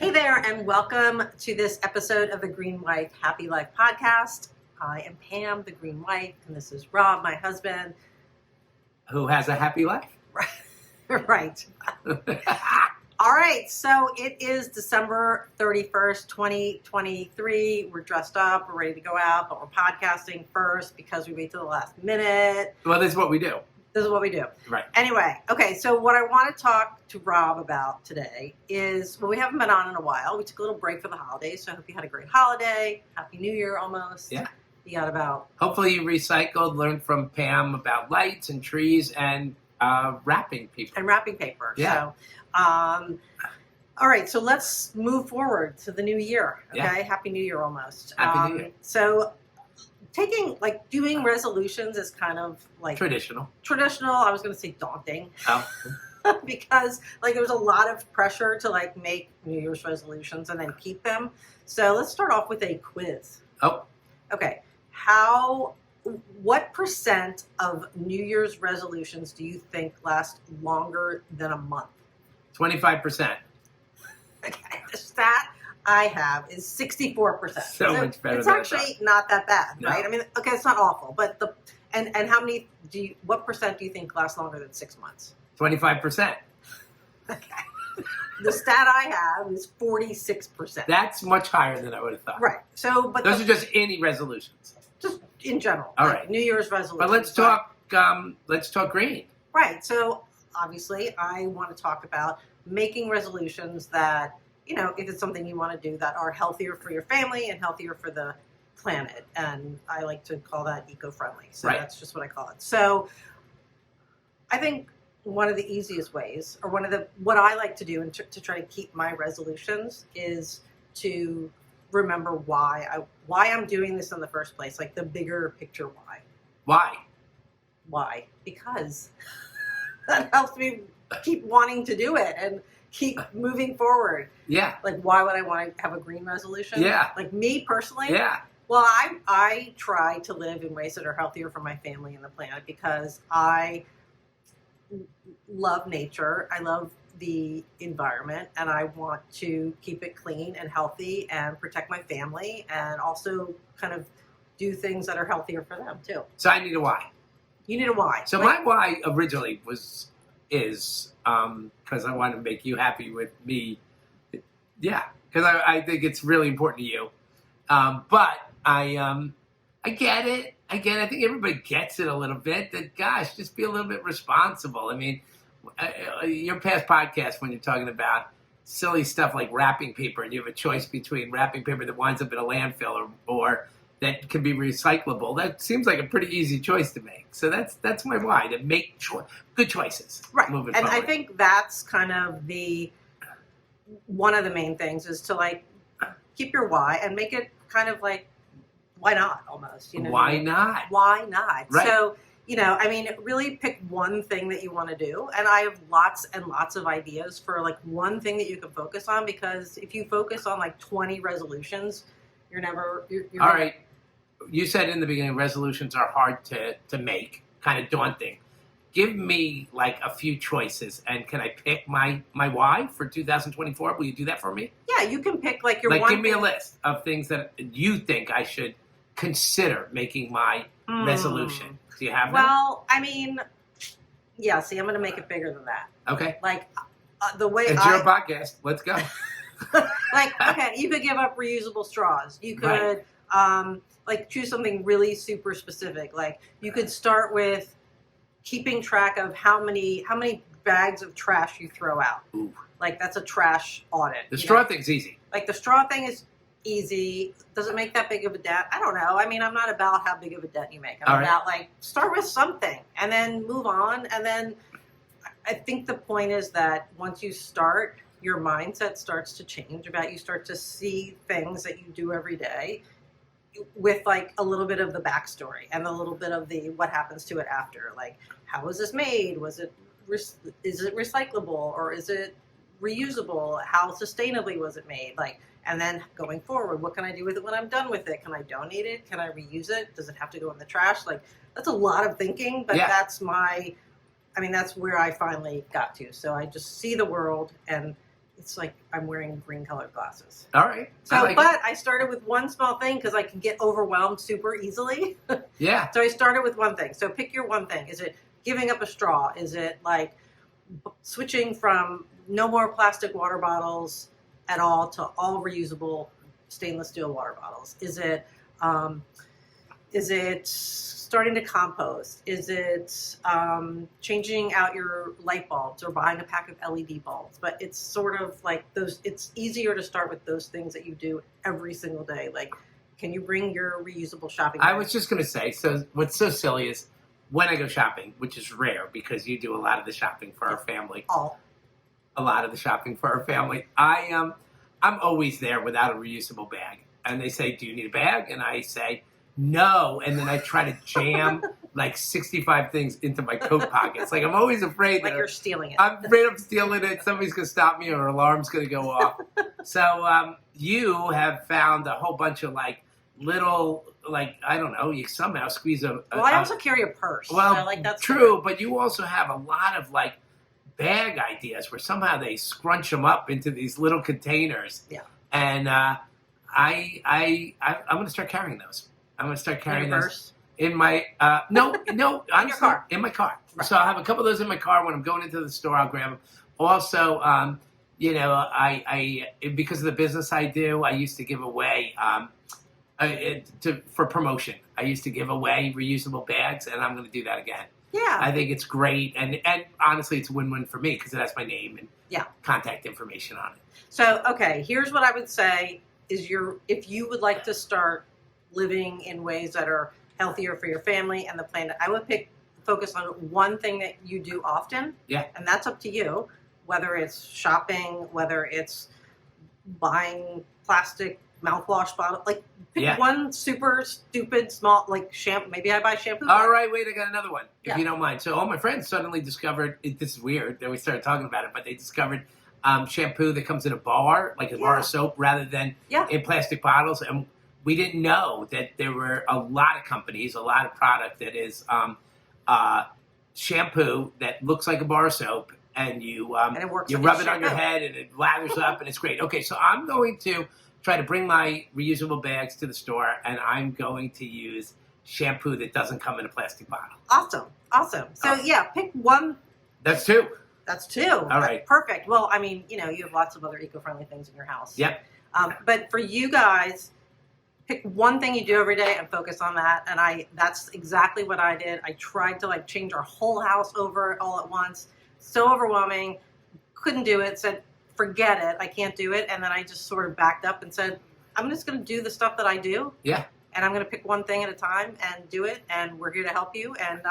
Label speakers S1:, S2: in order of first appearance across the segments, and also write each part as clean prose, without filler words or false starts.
S1: Hey there, and welcome to this episode of the Green Wife Happy Life podcast. I am Pam, the Green Wife, and this is Rob, my husband.
S2: Who has a happy life.
S1: Right. All right, so it is December 31st, 2023. We're dressed up, we're ready to go out, but we're podcasting first because we wait till the last minute.
S2: Well, this is what we do.
S1: This is what we do.
S2: Right.
S1: Anyway, okay, so what I want to talk to Rob about today is, well, we haven't been on in a while. We took a little break for the holidays, so I hope you had a great holiday. Happy New Year almost.
S2: Yeah.
S1: You got about...
S2: Hopefully you recycled, learned from Pam about lights and trees and wrapping paper.
S1: And wrapping paper.
S2: Yeah.
S1: So, all right, so let's move forward to the new year, okay?
S2: Yeah.
S1: Happy New Year almost.
S2: Happy New Year.
S1: So doing resolutions is kind of like...
S2: Traditional.
S1: I was going to say daunting.
S2: Oh.
S1: Because there was a lot of pressure to make New Year's resolutions and then keep them. So let's start off with a quiz.
S2: Oh.
S1: Okay. What percent of New Year's resolutions do you think last longer than a month?
S2: 25%.
S1: Okay. The stat I have is 64%.
S2: So much better
S1: It's
S2: than I
S1: actually not that bad,
S2: No.
S1: right? I mean, okay, it's not awful, but and how many what percent do you think lasts longer than 6 months?
S2: 25%.
S1: Okay. The stat I have is 46%.
S2: That's much higher than I would have thought.
S1: Right. So, but
S2: Those are just any resolutions.
S1: just in general.
S2: All
S1: like
S2: right.
S1: New Year's resolutions.
S2: But let's talk green.
S1: Right. So obviously I want to talk about making resolutions that, if it's something you want to do, that are healthier for your family and healthier for the planet. And I like to call that eco-friendly. So
S2: Right.
S1: That's just what I call it. So I think one of the easiest ways, or what I like to do and to try to keep my resolutions, is to remember why I'm doing this in the first place, like the bigger picture why.
S2: Why?
S1: Why? Because that helps me keep wanting to do it and keep moving forward.
S2: Yeah.
S1: Why would I want to have a green resolution?
S2: Yeah.
S1: Me personally?
S2: Yeah.
S1: Well, I try to live in ways that are healthier for my family and the planet because I love nature. I love the environment, and I want to keep it clean and healthy and protect my family, and also kind of do things that are healthier for them too.
S2: So I need a why.
S1: You need a why.
S2: So my why originally is because I want to make you happy with me. Yeah, because I think it's really important to you. But I get it. I think everybody gets it a little bit. That gosh, just be a little bit responsible. I mean, your past podcast when you're talking about silly stuff like wrapping paper, and you have a choice between wrapping paper that winds up in a landfill or that can be recyclable. That seems like a pretty easy choice to make. So that's my why, to make good choices.
S1: Right.
S2: Moving
S1: and
S2: forward.
S1: I think that's kind of one of the main things is to keep your why and make it kind of why not almost,
S2: Why not?
S1: Why not?
S2: Right.
S1: So, really pick one thing that you want to do. And I have lots and lots of ideas for one thing that you can focus on, because if you focus on 20 resolutions, you're
S2: All right. You said in the beginning resolutions are hard to make, kind of daunting. Give me a few choices, and can I pick my why for 2024? Will you do that for me?
S1: Yeah, you can pick your one
S2: give me
S1: thing.
S2: a list of things that you think I should consider making my resolution. Do you have them?
S1: Well, I mean, yeah, see, I'm going to make it bigger than that.
S2: Okay.
S1: The way
S2: It's your podcast. Let's go.
S1: okay, you could give up reusable straws. You could choose something really super specific. You could start with keeping track of how many bags of trash you throw out.
S2: Ooh.
S1: That's a trash audit.
S2: The straw thing's easy.
S1: The straw thing is easy. Does it make that big of a dent? I don't know. I mean, I'm not about how big of a dent you make. I'm about start with something and then move on. And then I think the point is that once you start, your mindset starts to change about, you start to see things that you do every day with a little bit of the backstory and a little bit of the what happens to it after. How was this made? Is it recyclable, or is it reusable? How sustainably was it made? And then going forward, what can I do with it when I'm done with it? Can I donate it? Can I reuse it? Does it have to go in the trash? That's a lot of thinking, but that's where I finally got to. So I just see the world and it's like I'm wearing green colored glasses.
S2: All right.
S1: So,
S2: I like
S1: but I started with one small thing because I can get overwhelmed super easily.
S2: it. Yeah.
S1: So I started with one thing. So pick your one thing. Is it giving up a straw? Is it like switching from no more plastic water bottles at all to all reusable stainless steel water bottles? Is it starting to compost? Is it changing out your light bulbs or buying a pack of LED bulbs? But it's sort of like those. It's easier to start with those things that you do every single day. Like, can you bring your reusable shopping bag?
S2: I was just going to say, so what's so silly is when I go shopping, which is rare because you do a lot of the shopping for our family. A lot of the shopping for our family. I'm always there without a reusable bag. And they say, do you need a bag? And I say, no. And then I try to jam like 65 things into my coat pockets. Like I'm always afraid
S1: Like
S2: that
S1: you're stealing it.
S2: I'm afraid I'm stealing it. Somebody's going to stop me or alarm's going to go off. So you have found a whole bunch of like little, like, I don't know, you somehow squeeze a
S1: Well, I also carry a purse.
S2: well,
S1: so like that's
S2: true, but you also have a lot of like bag ideas where somehow they scrunch them up into these little containers.
S1: Yeah.
S2: And I'm going to start carrying those. I'm going to start carrying
S1: your
S2: those
S1: purse.
S2: in my no, honestly,
S1: car.
S2: in my car.
S1: Right.
S2: So I'll have a couple of those in my car when I'm going into the store. I'll grab them. Also, you know, I because of the business I do, I used to give away for promotion. I used to give away reusable bags, and I'm going to do that again.
S1: Yeah.
S2: I think it's great, and honestly, it's a win-win for me because it has my name and contact information on it.
S1: So, okay, here's what I would say is if you would like to start living in ways that are healthier for your family and the planet, I would focus on one thing that you do often.
S2: Yeah.
S1: And that's up to you, whether it's shopping, whether it's buying plastic mouthwash bottle, like pick one super stupid small, like shampoo. Maybe I buy shampoo.
S2: All right, wait, I got another one, if
S1: Yeah.
S2: you don't mind. So all my friends suddenly discovered, this is weird, that we started talking about it, but they discovered shampoo that comes in a bar, like a bar of soap, rather than in plastic bottles. And we didn't know that there were a lot of companies, a lot of product that is shampoo that looks like a bar of soap, and you
S1: and it works
S2: you
S1: like
S2: rub
S1: a
S2: it on your
S1: shampoo.
S2: head, and it lathers up, and it's great. Okay, so I'm going to try to bring my reusable bags to the store, and I'm going to use shampoo that doesn't come in a plastic bottle.
S1: Awesome. So pick one.
S2: That's two.
S1: That's two.
S2: All right.
S1: Perfect. Well, I mean, you know, you have lots of other eco-friendly things in your house.
S2: Yep.
S1: But for you guys, pick one thing you do every day and focus on that. And that's exactly what I did. I tried to like change our whole house over all at once. So overwhelming. Couldn't do it. Said, forget it. I can't do it. And then I just sort of backed up and said, I'm just going to do the stuff that I do.
S2: Yeah.
S1: And I'm going to pick one thing at a time and do it. And we're here to help you. And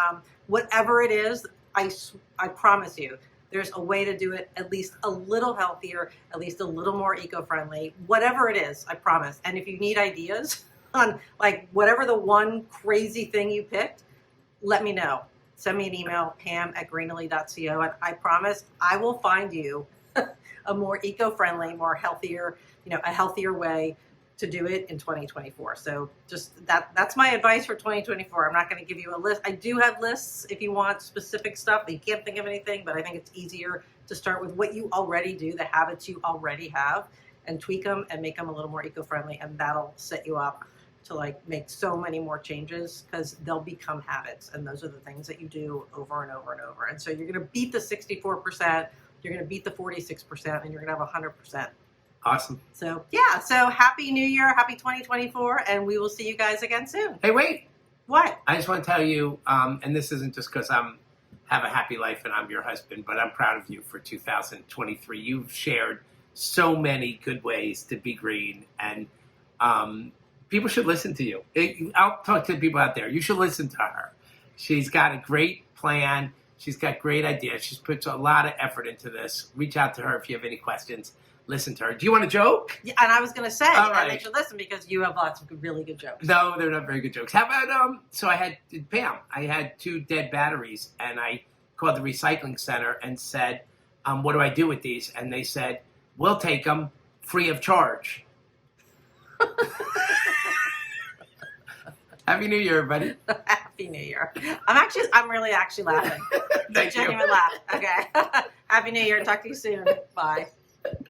S1: whatever it is, I promise you, there's a way to do it at least a little healthier, at least a little more eco-friendly, whatever it is, I promise. And if you need ideas on like whatever the one crazy thing you picked, let me know. Send me an email, pam@greenily.co, and I promise I will find you a more eco-friendly, more healthier, a healthier way to do it in 2024. So just that's my advice for 2024. I'm not going to give you a list. I do have lists if you want specific stuff. You can't think of anything, but I think it's easier to start with what you already do, the habits you already have, and tweak them and make them a little more eco-friendly, and that'll set you up to like make so many more changes because they'll become habits, and those are the things that you do over and over and over. And so you're going to beat the 64%, you're going to beat the 46%, and you're going to have 100%.
S2: Awesome.
S1: So so happy New Year, happy 2024, and we will see you guys again soon.
S2: Hey, wait.
S1: What?
S2: I just want to tell you, and this isn't just because have a happy life and I'm your husband, but I'm proud of you for 2023. You've shared so many good ways to be green, and people should listen to you. I'll talk to the people out there. You should listen to her. She's got a great plan. She's got great ideas. She's put a lot of effort into this. Reach out to her if you have any questions. Listen to her. Do you want a joke?
S1: Yeah, and I was going to say,
S2: All right.
S1: they should listen because you have lots of really good jokes.
S2: No, they're not very good jokes. How about, so I had 2 dead batteries, and I called the recycling center and said, what do I do with these? And they said, we'll take them free of charge. Happy New Year, everybody.
S1: Happy New Year. I'm really actually laughing.
S2: Thank you.
S1: Genuine laugh. Okay. Happy New Year. Talk to you soon. Bye.